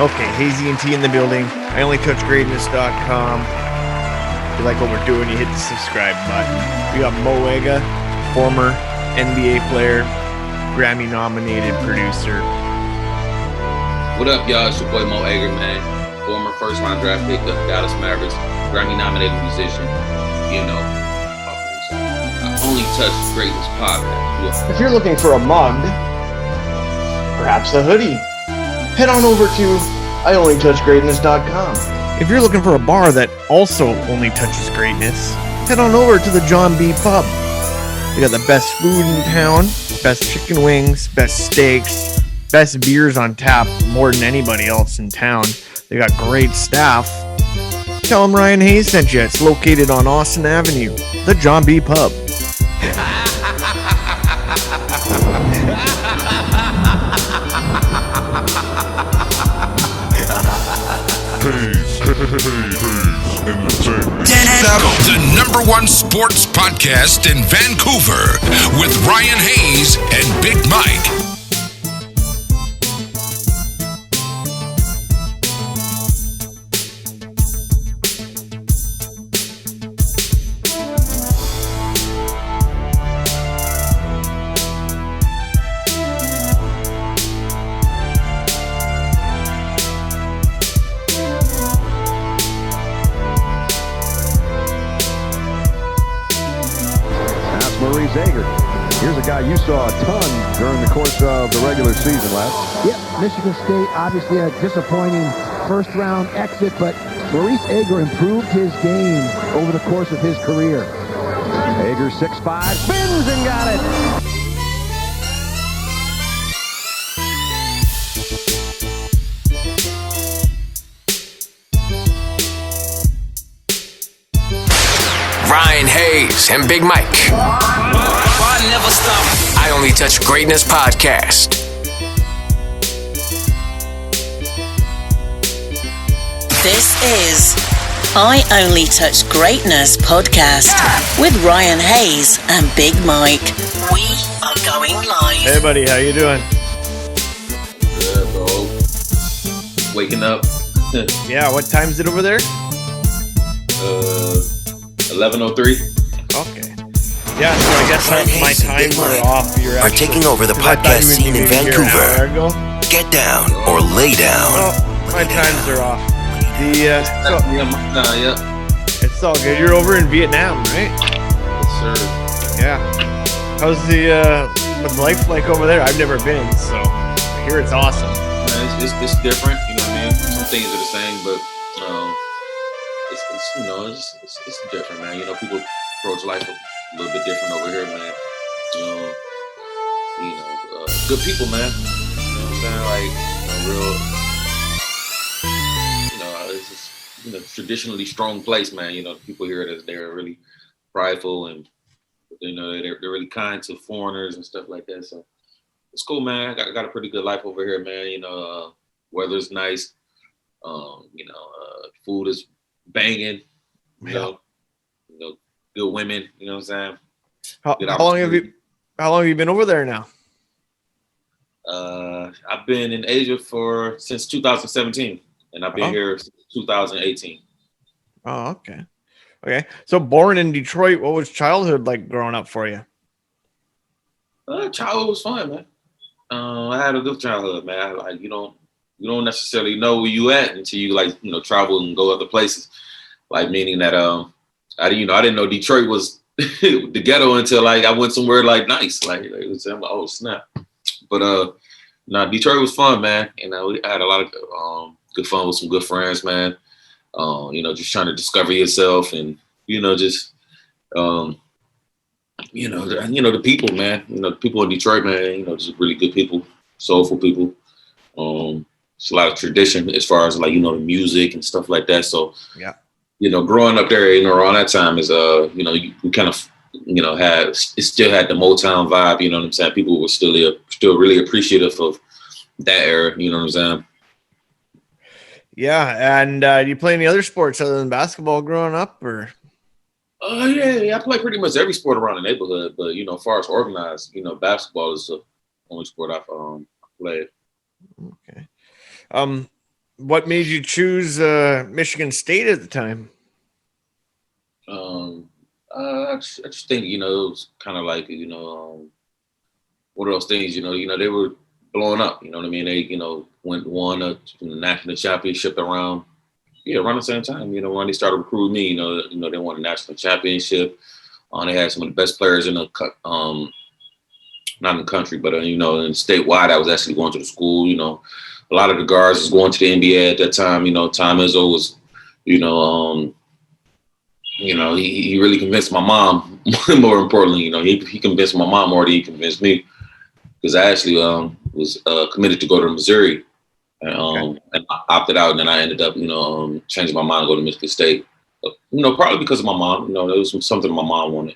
Okay, Hazy and T in the building. I only touch greatness.com. If you like what we're doing, you hit the subscribe button. We got Moe Ager, former NBA player, Grammy nominated producer. What up, y'all? It's your boy Moe Ager, man. Former first round draft pick of the Dallas Mavericks, Grammy nominated musician. You know, I only touch greatness podcast. If you're looking for a mug, perhaps a hoodie, head on over to IOnlyTouchGreatness.com. If you're looking for a bar that also only touches greatness, head on over to the John B. Pub. They got the best food in town, best chicken wings, best steaks, best beers on tap more than anybody else in town. They got great staff. Tell them Ryan Hayes sent you. It's located on Austin Avenue, the John B. Pub. The number one sports podcast in Vancouver with Ryan Hayes and Big Mike. Here's a guy you saw a ton during the course of the regular season, last. Yep, Michigan State, obviously a disappointing first-round exit, but Moe Ager improved his game over the course of his career. Ager 6'5", spins and got it! Ryan Hayes and Big Mike. Never stop. I Only Touch Greatness podcast. This is I Only Touch Greatness podcast with Ryan Hayes and Big Mike. We are going live. Hey buddy, how you doing? Good, bro. Waking up. Yeah, what time is it over there? 11:03. Okay. Yeah, so I guess my times are off. You're are taking over the podcast scene in Vancouver. Get down or lay down. Oh, my times are off. Yeah. It's all good. You're over in Vietnam, right? Yes, sir. Yeah. How's what's life like over there? I've never been, so I hear it's awesome. Man, it's different, you know what I mean? Some things are the same, but it's different, man. You know, people approach life a little bit different over here, man. Good people, man. You know what I'm saying? Like, real, it's just, traditionally strong place, man. You know, people here, they're really prideful and, they're really kind to foreigners and stuff like that. So it's cool, man. I got a pretty good life over here, man. You know, weather's nice. Food is banging. You know, good women. You know what I'm saying? How long have you been over there now? I've been in Asia since 2017, and I've been here since 2018. Oh, okay. Okay. So born in Detroit, what was childhood like growing up for you? Childhood was fun, man. I had a good childhood, man. Like, you don't necessarily know where you at until you travel and go other places. Like, meaning that I didn't know Detroit was the ghetto until I went somewhere nice. Like I'm like, oh snap. But Detroit was fun, man. We had a lot of good fun with some good friends, man. Just trying to discover yourself and the people, man. The people in Detroit, man. Just really good people, soulful people. It's a lot of tradition as far as the music and stuff like that. So yeah. Growing up there, around that time is, we kind of, still had the Motown vibe, you know what I'm saying? People were still really appreciative of that era, you know what I'm saying? Yeah. And do you play any other sports other than basketball growing up, or? Yeah. I play pretty much every sport around the neighborhood, but, as far as organized, basketball is the only sport I've played. Okay. What made you choose Michigan State at the time? I just think, it was kind of like, one of those things, they were blowing up, you know what I mean? They, won a national championship around the same time, when they started recruiting me, they won a national championship. They had some of the best players in the, not in the country, but, in statewide. I was actually going to the school, a lot of the guards was going to the NBA at that time, Tom Izzo was, he really convinced my mom. More importantly, he convinced my mom more than he convinced me, because I actually was committed to go to Missouri, and I opted out, and then I ended up, changing my mind to go to Michigan State. Probably because of my mom. It was something my mom wanted.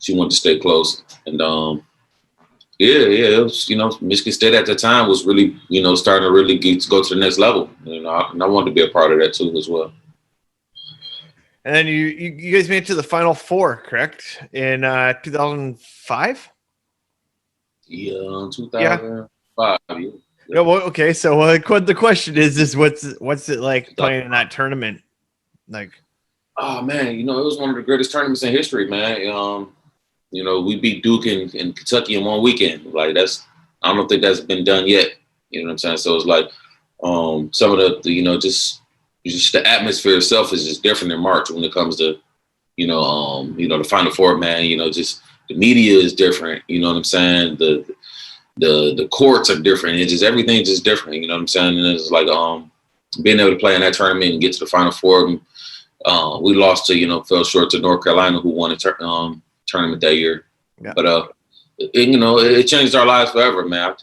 She wanted to stay close, and it was, Michigan State at the time was really, starting to really go to the next level. And I wanted to be a part of that too as well. And then you guys made it to the Final Four, correct? In 2005? Yeah, 2005. Yeah. Well, okay. So the question is what's it like playing in that tournament? Like, oh man, it was one of the greatest tournaments in history, man. We beat Duke and Kentucky in one weekend. Like I don't think that's been done yet. You know what I'm saying? So it's like some of the just the atmosphere itself is just different in March when it comes to, the Final Four, man. Just the media is different. You know what I'm saying? The courts are different. It's just everything's just different. You know what I'm saying? And it's like being able to play in that tournament and get to the Final Four. We lost to fell short to North Carolina, who won a tournament that year. Yeah. But it changed our lives forever, man.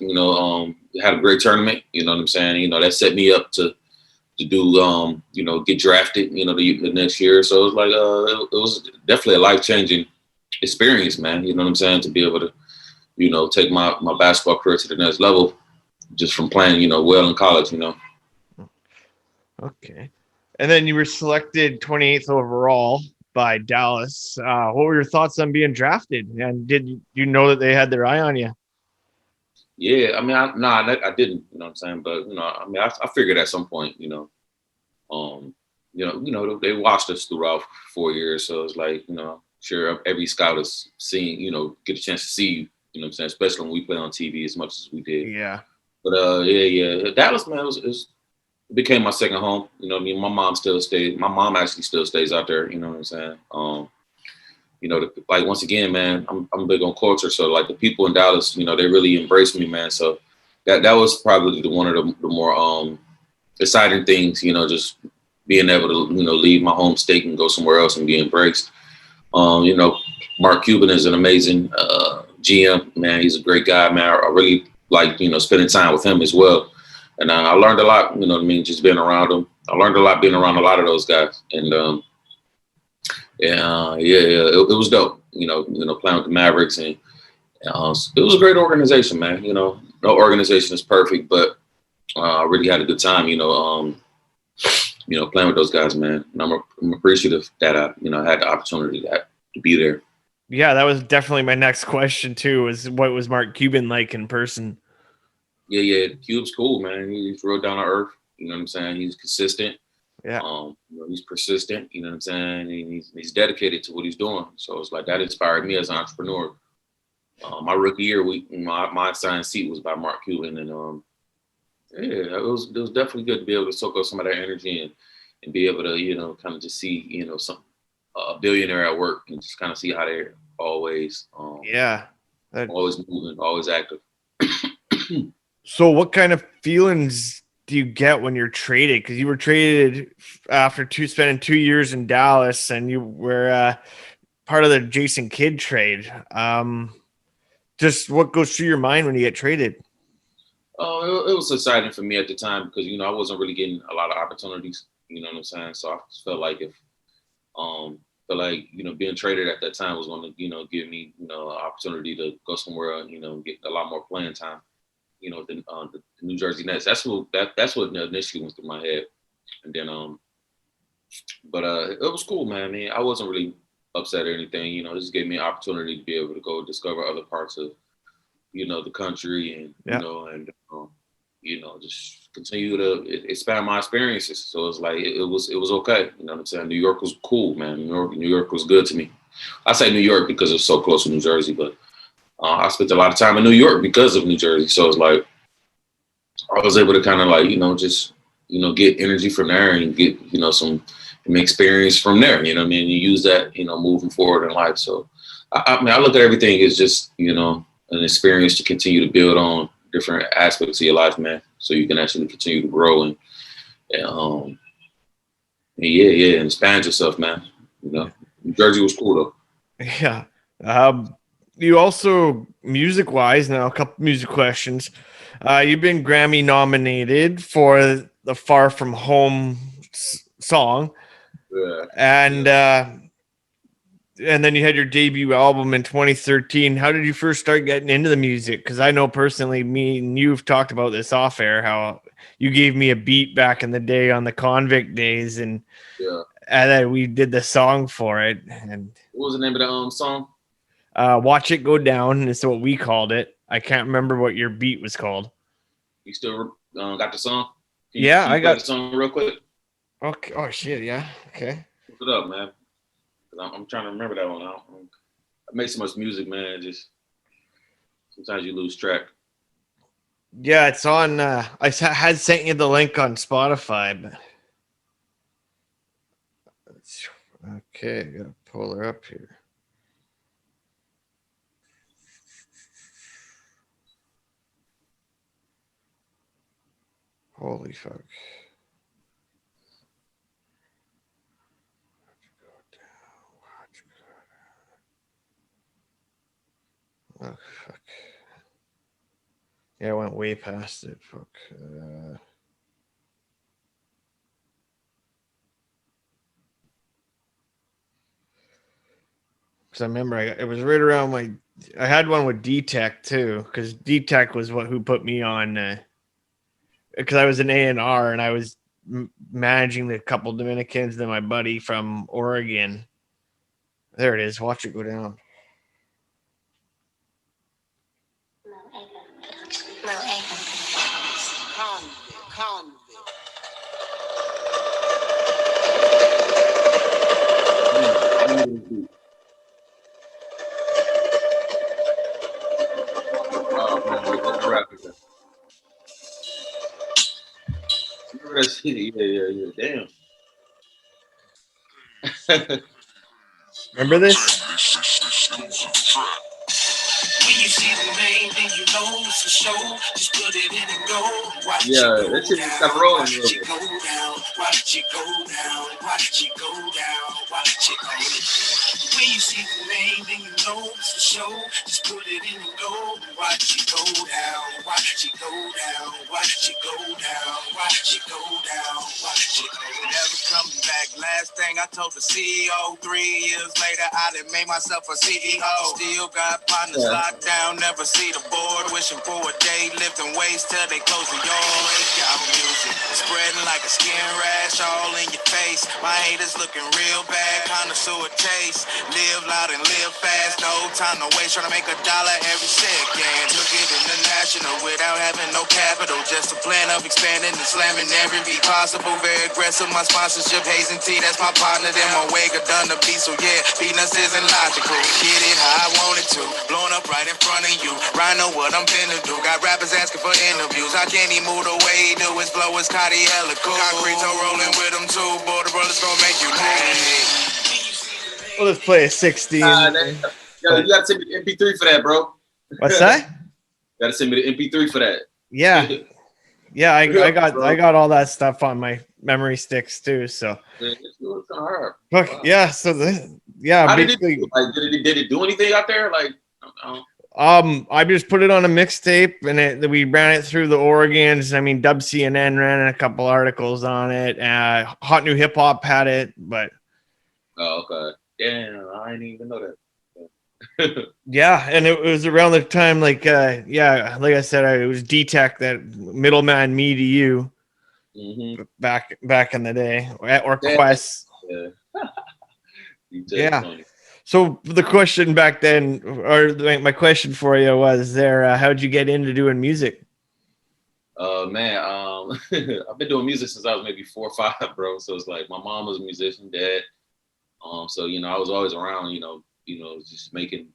Had a great tournament. You know what I'm saying? That set me up to do get drafted, the next year. So it was like it was definitely a life-changing experience, man. You know what I'm saying? To be able to, take my basketball career to the next level just from playing, well in college, Okay. And then you were selected 28th overall by Dallas. What were your thoughts on being drafted? And did you know that they had their eye on you? Yeah, I mean, I didn't, you know what I'm saying? But, I figured at some point, they watched us throughout 4 years. So it's like, sure, every scout is seeing, get a chance to see you, you know what I'm saying? Especially when we play on TV as much as we did. Yeah. But, Dallas, man, it became my second home. My mom still stayed. My mom actually still stays out there, you know what I'm saying? Like once again, man, I'm big on culture. So like the people in Dallas, they really embraced me, man. So that was probably one of the more exciting things, just being able to, leave my home state and go somewhere else and be embraced. Mark Cuban is an amazing GM, man. He's a great guy, man. I really like, spending time with him as well. And I learned a lot, just being around him. I learned a lot being around a lot of those guys. And it was dope, playing with the Mavericks. And it was a great organization, man. No organization is perfect, but I really had a good time, playing with those guys, man. And I'm appreciative that I had the opportunity to be there. Yeah, that was definitely my next question too, was what was Mark Cuban like in person? Yeah, Cube's cool, man. He's real down to earth. You know what I'm saying? He's consistent. Yeah. He's persistent. You know what I'm saying? And he's dedicated to what he's doing. So it's like that inspired me as an entrepreneur. My rookie year, my assigned seat was by Mark Cuban, and it was definitely good to be able to soak up some of that energy and be able to kind of just see a billionaire at work and just kind of see how they're always always moving, always active. So what kind of feelings do you get when you're traded? Because you were traded after spending 2 years in Dallas, and you were part of the Jason Kidd trade. Just what goes through your mind when you get traded? Oh, it was exciting for me at the time because I wasn't really getting a lot of opportunities. You know what I'm saying? So I just felt like being traded at that time was going to give me an opportunity to go somewhere and get a lot more playing time. The New Jersey Nets. That's what initially went through my head, and then but it was cool, man. I mean, I wasn't really upset or anything. It just gave me an opportunity to be able to go discover other parts of the country, and just continue to expand my experiences. So it's like it was okay. You know what I'm saying? New York was cool, man. New York was good to me. I say New York because it's so close to New Jersey, but I spent a lot of time in New York because of New Jersey. So it's like I was able to kind of like, just, get energy from there and get, some experience from there. You know what I mean? You use that, moving forward in life. So I mean, I look at everything as just, an experience to continue to build on different aspects of your life, man. So you can actually continue to grow and expand yourself, man. New Jersey was cool though. Yeah. You also, music-wise, now a couple music questions. You've been Grammy nominated for the Far From Home song. Yeah. And then you had your debut album in 2013. How did you first start getting into the music? Because I know personally, me and you've talked about this off air, how you gave me a beat back in the day on the Convict days, and then we did the song for it. And what was the name of the song? Watch It Go Down is what we called it. I can't remember what your beat was called. You still got the song? Can I you got the song real quick. Okay. Oh shit. Yeah. Okay. Put it up, man. I'm trying to remember that one. I make so much music, man. Just sometimes you lose track. Yeah, it's on. I had sent you the link on Spotify, but okay, I gotta pull her up here. Holy fuck. Oh, fuck. Yeah, I went way past it. Fuck. Because I remember it was right around I had one with DTech too, because DTech was who put me on. Because I was an A&R and I was managing the couple Dominicans, then my buddy from Oregon. There it is. Watch It Go Down. Moe Ager. Yeah. Damn. Remember this? When you see the name, then you know it's a show. Just put it in and go. Watch Yeah, that shit just got rolling. Watch it go down. Watch it go down. Watch it go down. Watch it go down. When you see the name, then you know it's a show. Just put it in and go. Watch it go down. Watch it go down. Watch it go down. Watch it go down. Watch it go down. Never coming back. Last thing I told the CEO. 3 years later, I done made myself a CEO. Still got Pandas locked down. Never see the board. Wishing for a day. Lifting weights till they close the yard. Got music spreading like a skin rash all in your face. My haters looking real bad. Connoisseur taste. Live loud and live fast. No time to waste. Trying to make $1 every second. Took it international without having no capital. Just a plan of expanding and slamming every beat possible. Very aggressive. My sponsorship, Hayes and T. That's my partner. Then my Moe Ager done the beat. So yeah, peanuts isn't logical. Get it how I want it to. Blowing up right in front of you. Right know what I'm finna do. Got rappers asking for interviews. I can't even move the way he do. His flow is Cotty hella cool. Concrete toe rolling with him too. Boy, the brothers gonna make you mad. Well, let's play a 60. You gotta send me the MP3 for that, bro. What's that? Gotta send me the MP3 for that. Yeah. Yeah, I got all that stuff on my memory sticks too. So It's kind of hard. Look, yeah. So How basically, did it do anything out there? Like, I just put it on a mixtape and we ran it through the Oregons. I mean, Dub CNN ran a couple articles on it. Hot New Hip Hop had it, but okay. Damn, I didn't even know that. yeah, and it was around the time, like I said, it was DTech, that middleman me to you, back in the day, or Quest. Yeah. So the question back then, or my question for you was how'd you get into doing music? Man, I've been doing music since I was maybe 4 or 5, bro. So it's like my mom was a musician, dad. So I was always around, just making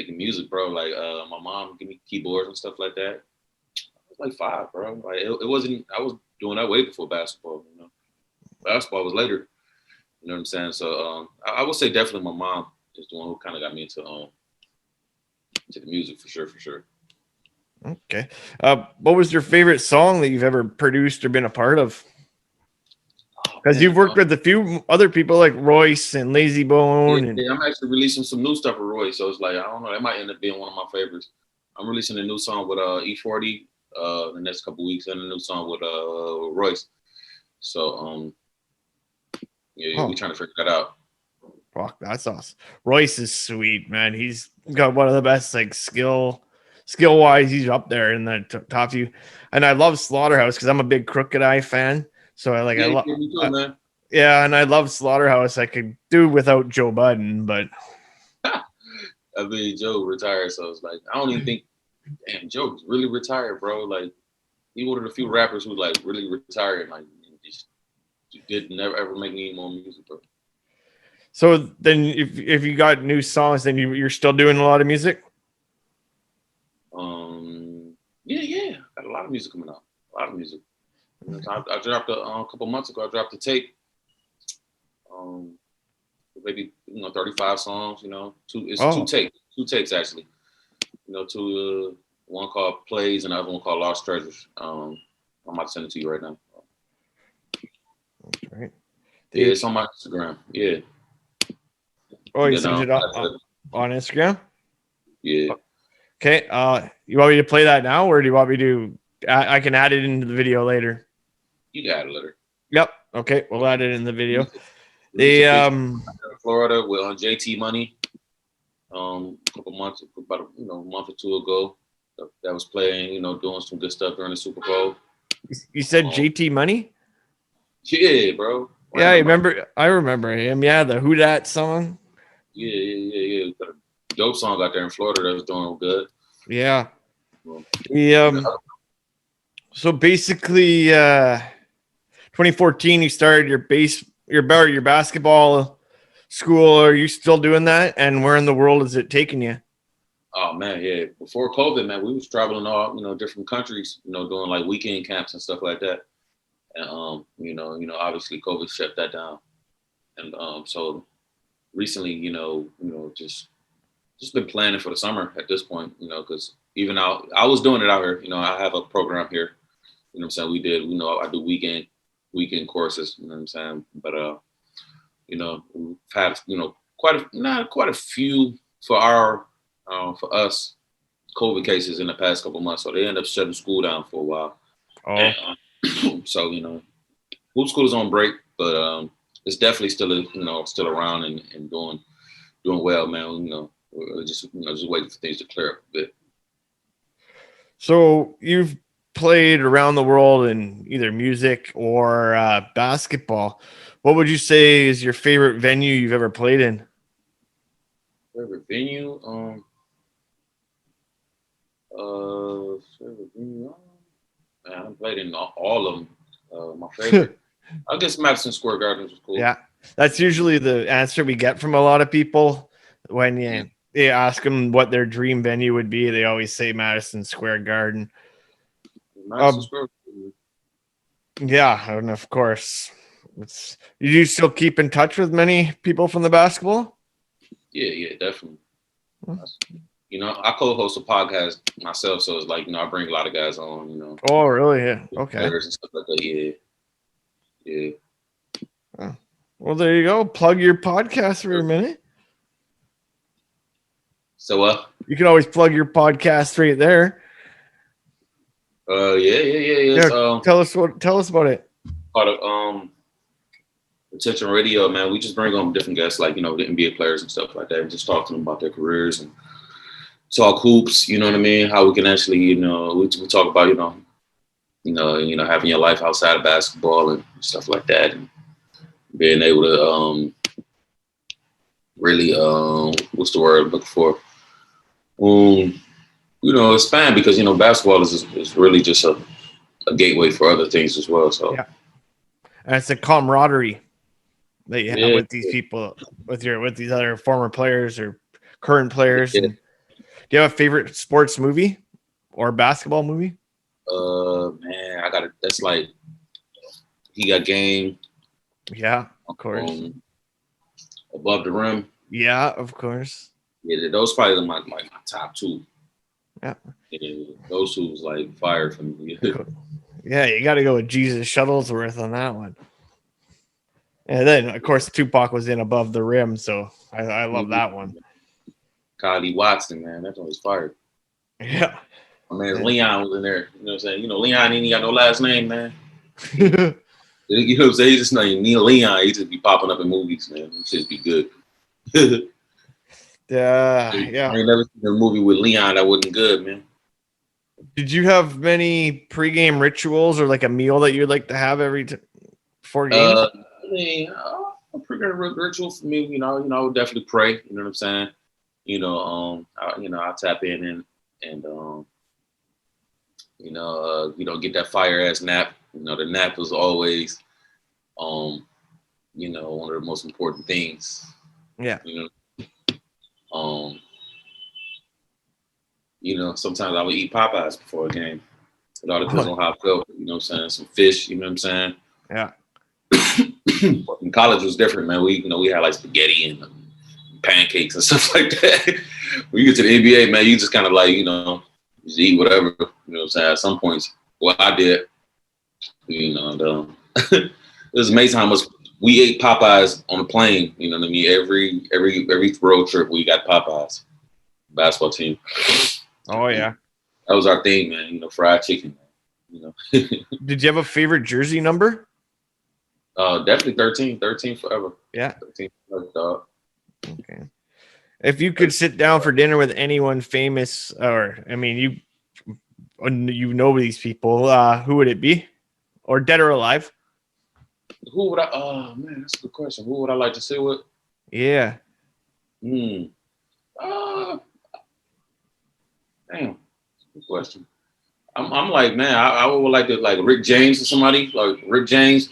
music, bro. Like my mom give me keyboards and stuff like that. I was like 5, bro. Like it wasn't. I was doing that way before basketball. Basketball was later. You know what I'm saying? So I would say definitely my mom is the one who kind of got me into the music for sure. Okay. What was your favorite song that you've ever produced or been a part of? Because you've worked with a few other people like Royce and Lazy Bone. Yeah, I'm actually releasing some new stuff with Royce. So it's like, I don't know, that might end up being one of my favorites. I'm releasing a new song with E40 the next couple weeks, and a new song with Royce. So we're trying to figure that out. Fuck, that's awesome. Royce is sweet, man. He's got one of the best skill wise. He's up there in the top few. And I love Slaughterhouse because I'm a big Crooked Eye fan. So I love. Yeah, and I love Slaughterhouse. I could do without Joe Budden, but I mean, Joe retired, so it's like I don't even think. Damn, Joe's really retired, bro. Like he one of the few rappers who like really retired, like just did never ever make any more music, bro. So then, if you got new songs, then you're still doing a lot of music. Yeah, got a lot of music coming out. A lot of music. I dropped a couple months ago. I dropped a tape. Maybe 35 songs. Two tapes actually. One called Plays and the other one called Lost Treasures. I'm about to send it to you right now. That's right. Yeah, it's on my Instagram. Yeah. Oh, you sent it on Instagram? Yeah. Okay. You want me to play that now, or do you want me to? I can add it into the video later. You got it later. Yep. Okay, we'll add it in the video. Florida, we're on JT Money. A couple months, about a month or two ago, that was playing. Doing some good stuff during the Super Bowl. You said JT Money? Yeah, bro. Yeah, I remember him. Yeah, the Who Dat song. Yeah. Got a dope song out there in Florida that was doing good. Yeah. So basically, 2014, you started your basketball school. Are you still doing that? And where in the world is it taking you? Oh man, yeah. Before COVID, man, we was traveling all different countries, doing like weekend camps and stuff like that. And obviously COVID shut that down. And so recently, just been planning for the summer at this point, because even now I was doing it out here. I have a program here. You know what I'm saying? I do weekend courses, you know what I'm saying? But we've had, quite a few for us COVID cases in the past couple months. So they end up shutting school down for a while. Oh. And, so, Hoop School is on break, but it's definitely still around and doing well, man. We're just waiting for things to clear up a bit. So you've played around the world in either music or basketball. What would you say is your favorite venue you've ever played in? Favorite venue? Favorite venue? Man, I played in all of them. My favorite, I guess Madison Square Garden was cool. Yeah, that's usually the answer we get from a lot of people when you ask them what their dream venue would be. They always say Madison Square Garden. Madison Square. Yeah, and of course, you do still keep in touch with many people from the basketball? Yeah, definitely. I co-host a podcast myself, so it's like, I bring a lot of guys on, Oh, really? Yeah. Okay. And stuff like that. Yeah. Oh. Well, there you go. Plug your podcast for a minute. So, you can always plug your podcast right there. Yeah. Tell us about it. Part of Attention Radio, man. We just bring on different guests, like the NBA players and stuff like that, and just talk to them about their careers and talk hoops. You know what I mean? How we can actually, we talk about having your life outside of basketball and stuff like that, and being able to really what's the word I'm looking for? Expand, because basketball is really just a gateway for other things as well. So yeah, and it's a camaraderie that you have Yeah. with these people, with these other former players or current players. Yeah. And do you have a favorite sports movie or basketball movie? Man, that's like He Got Game. Yeah, of course. Above the Rim. Yeah, of course. Yeah, those probably my top two. Yeah. Yeah, those two was like fire for me. Yeah, you got to go with Jesus Shuttlesworth on that one. And then, of course, Tupac was in Above the Rim, so I love that one. Kylie Watson, man, that one was fire. Yeah. My man Leon was in there. You know what I'm saying? You know, Leon ain't got no last name, man. You know what I'm saying? He just named Leon. He just be popping up in movies, man. It just be good. Yeah. I ain't never seen a movie with Leon that wasn't good, man. Did you have many pregame rituals or like a meal that you'd like to have before games? I mean, a pregame ritual for me, I would definitely pray. You know what I'm saying? I tap in and get that fire ass nap. The nap was always, one of the most important things. Yeah. Sometimes I would eat Popeyes before a game. It all depends on how I felt. You know what I'm saying? Some fish. You know what I'm saying? Yeah. In college was different, man. We had like spaghetti and pancakes and stuff like that. When you get to the NBA, man, you just kind of like, just eat whatever. You know what I'm saying? At some points, I did. It was amazing how much we ate Popeyes on the plane. You know what I mean? Every road trip, we got Popeyes. Basketball team. Oh yeah. That was our thing, man. Fried chicken. Did you have a favorite jersey number? Definitely 13. 13 forever. Yeah. 13 forever, dog. Okay. If you could sit down for dinner with anyone famous, or I mean, you know these people, who would it be? Or dead or alive? Who would I? Oh man, that's a good question. Who would I like to sit with? Yeah. Damn, good question. I'm like, man, I would like to like Rick James or somebody like Rick James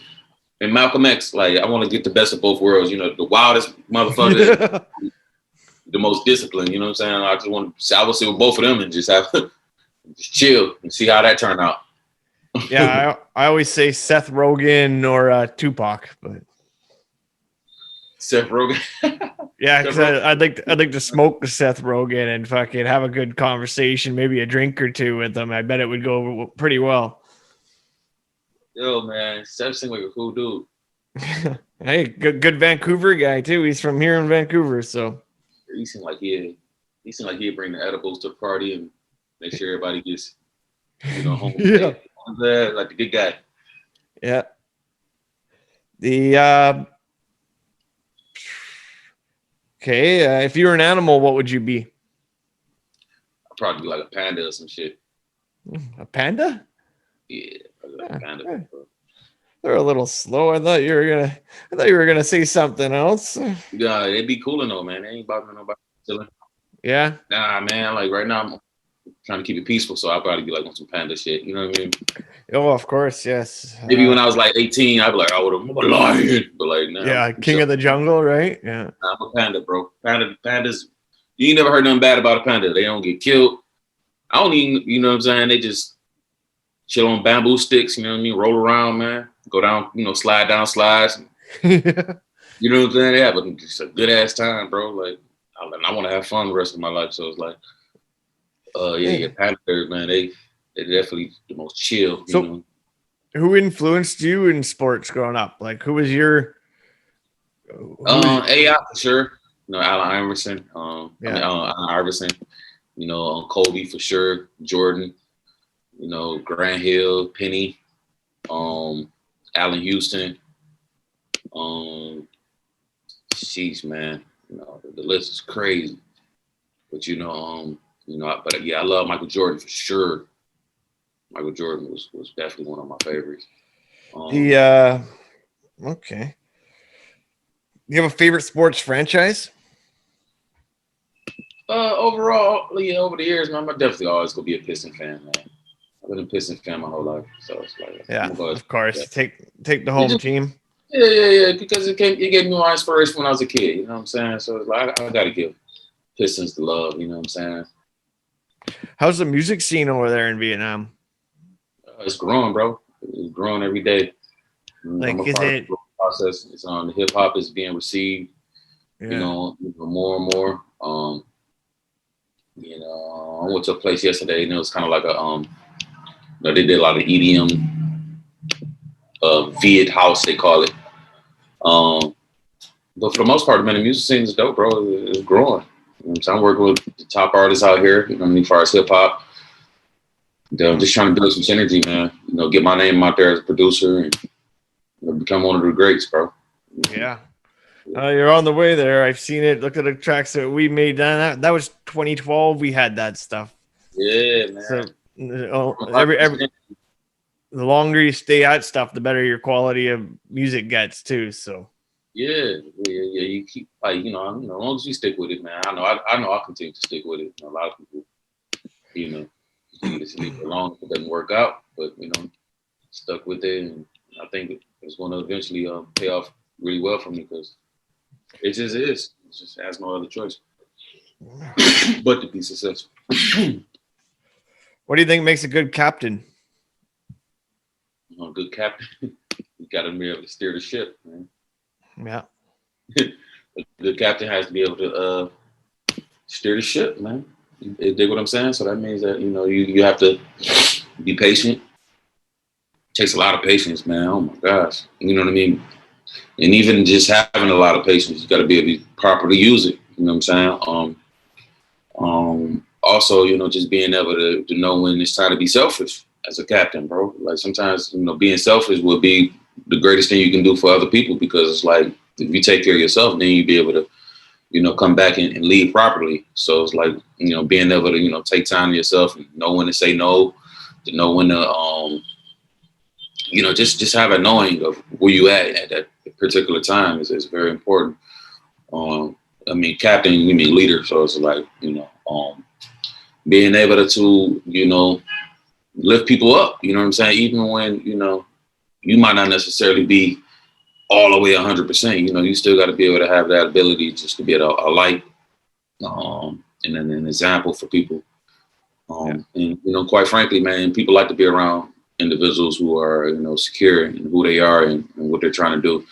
and Malcolm X. Like, I want to get the best of both worlds. The wildest motherfucker, the most disciplined. You know what I'm saying? I would sit with both of them and just just chill and see how that turned out. Yeah, I always say Seth Rogen or Tupac, but Seth Rogen. Yeah, because I'd like to smoke with Seth Rogen and fucking have a good conversation, maybe a drink or two with him. I bet it would go pretty well. Yo, man, Seth seems like a cool dude. Hey, good Vancouver guy too. He's from here in Vancouver, so he seemed like he'd bring the edibles to the party and make sure everybody gets home. Yeah. Like a good guy. Yeah. If you were an animal, what would you be? I'd probably be like a panda or some shit. A panda? Yeah, like a panda. They're a little slow. I thought you were gonna say something else. Yeah, they'd be cooling though, man. They ain't bothering nobody. Chilling. Yeah. Nah, man. Like right now, I'm trying to keep it peaceful, so I'll probably be like on some panda shit. You know what I mean? Oh, of course, yes. Maybe when I was like 18, I'd be like, I'm a lion. But like, nah. Yeah, king of the jungle, right? Yeah. Nah, I'm a panda, bro. Pandas. You ain't never heard nothing bad about a panda. They don't get killed. I don't even, you know what I'm saying? They just chill on bamboo sticks. You know what I mean? Roll around, man. Go down, slide down slides. You know what I'm saying? Yeah, but it's a good ass time, bro. Like, I want to have fun the rest of my life. So it's like, pandas, man. They're definitely the most chill. So, who influenced you in sports growing up? Like, who was your? AI for sure. Allen Iverson. Allen Iverson. Kobe for sure. Jordan. Grant Hill, Penny. Allen Houston. Sheesh, man. The list is crazy. But but yeah, I love Michael Jordan for sure. Michael Jordan was definitely one of my favorites. Okay. Do you have a favorite sports franchise? Overall, over the years, man, I'm definitely always gonna be a Piston fan, man. I've been a Pistons fan my whole life, so it's like Yeah, go of course. Yeah. Take the home team. Yeah. Because it gave me my inspiration when I was a kid. You know what I'm saying? So it's like I got to give Pistons the love. You know what I'm saying? How's the music scene over there in Vietnam? It's growing, bro. It's growing every day. Like, I'm a is part it of the process? It's on the hip hop is being received. Yeah. You know, more and more. I went to a place yesterday and it was kind of like they did a lot of EDM, Viet house they call it. But for the most part, man, the music scene is dope, bro. It's growing. So I'm working with the top artists out here. You know what I mean, as far as hip hop. I'm just trying to build some synergy, man. You know, get my name out there as a producer and become one of the greats, bro. Yeah. You're on the way there. I've seen it. Look at the tracks that we made. That was 2012. We had that stuff. Yeah, man. So the longer you stay at stuff, the better your quality of music gets too. So yeah. You keep as long as you stick with it, man. I know I'll continue to stick with it. A lot of people, just leave it alone if it doesn't work out. But stuck with it, and I think it's going to eventually pay off really well for me because it just is. It just has no other choice but to be successful. What do you think makes a good captain? A good captain, you got to be able to steer the ship, man. Yeah. A good captain has to be able to steer the ship, man. You dig what I'm saying? So that means that you have to be patient. It takes a lot of patience, man. Oh my gosh, you know what I mean? And even just having a lot of patience, you got to be able to properly use it. You know what I'm saying? Also, just being able to know when it's time to be selfish as a captain, bro. Like sometimes, being selfish will be the greatest thing you can do for other people because it's like if you take care of yourself, then you'll be able to, come back and lead properly. So it's like, being able to, take time to yourself and know when to say no, to know when to, just have a knowing of where you at that particular time is very important. Captain, you mean leader. So it's like, being able to, lift people up, you know what I'm saying? Even when, you might not necessarily be all the way 100%, you still got to be able to have that ability just to be a light and then an example for people. And, quite frankly, man, people like to be around individuals who are, secure in who they are and what they're trying to do.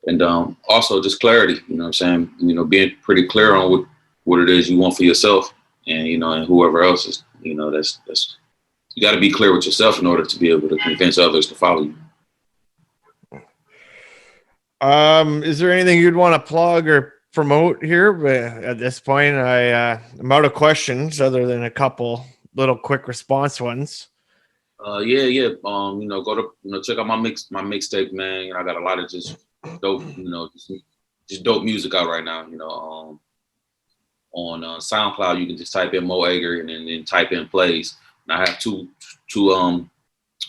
And also just clarity, you know what I'm saying? Being pretty clear on what it is you want for yourself and, and whoever else is, that's you got to be clear with yourself in order to be able to convince others to follow you. Is there anything you'd want to plug or promote here? But at this point, I'm out of questions other than a couple little quick response ones. Yeah. Go to check out my mixtape, man. I got a lot of just dope, just dope music out right now. On SoundCloud, you can just type in Moe Ager and then type in plays. And I have two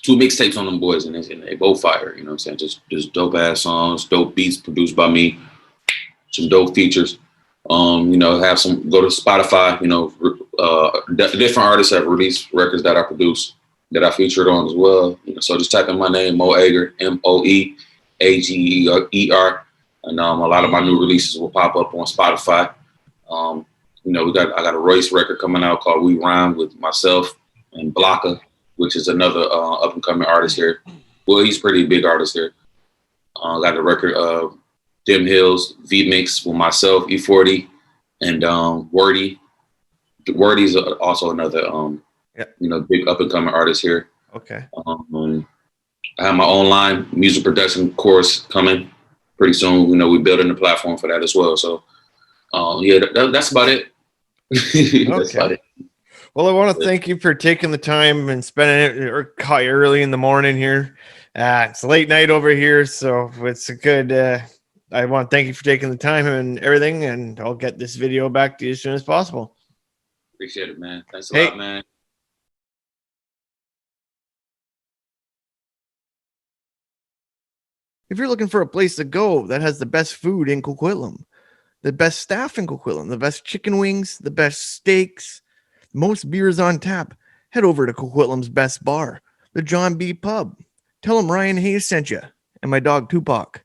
mixtapes on them boys, and they both fire. You know what I'm saying? Just dope ass songs, dope beats produced by me, some dope features. Have some go to Spotify. Different artists have released records that I produced that I featured on as well. So just type in my name, Moe Ager, MoeAger, and a lot of my new releases will pop up on Spotify. I got a Royce record coming out called We Rhyme with myself and Blocka, which is another up and coming artist here. Well, he's a pretty big artist here. Got the record Dim Hills V Mix with myself, E40, and Wordy. Wordy's also another big up and coming artist here. Okay. I have my online music production course coming pretty soon. We're building the platform for that as well. So that's about it. That's about it. Well, I want to thank you for taking the time and spending it or caught you early in the morning here. It's late night over here, so it's a good. I want to thank you for taking the time and everything, and I'll get this video back to you as soon as possible. Appreciate it, man. Thanks a lot, man. If you're looking for a place to go that has the best food in Coquitlam, the best staff in Coquitlam, the best chicken wings, the best steaks, most beers on tap, head over to Coquitlam's best bar, the John B. Pub. Tell them Ryan Hayes sent you, and my dog Tupac.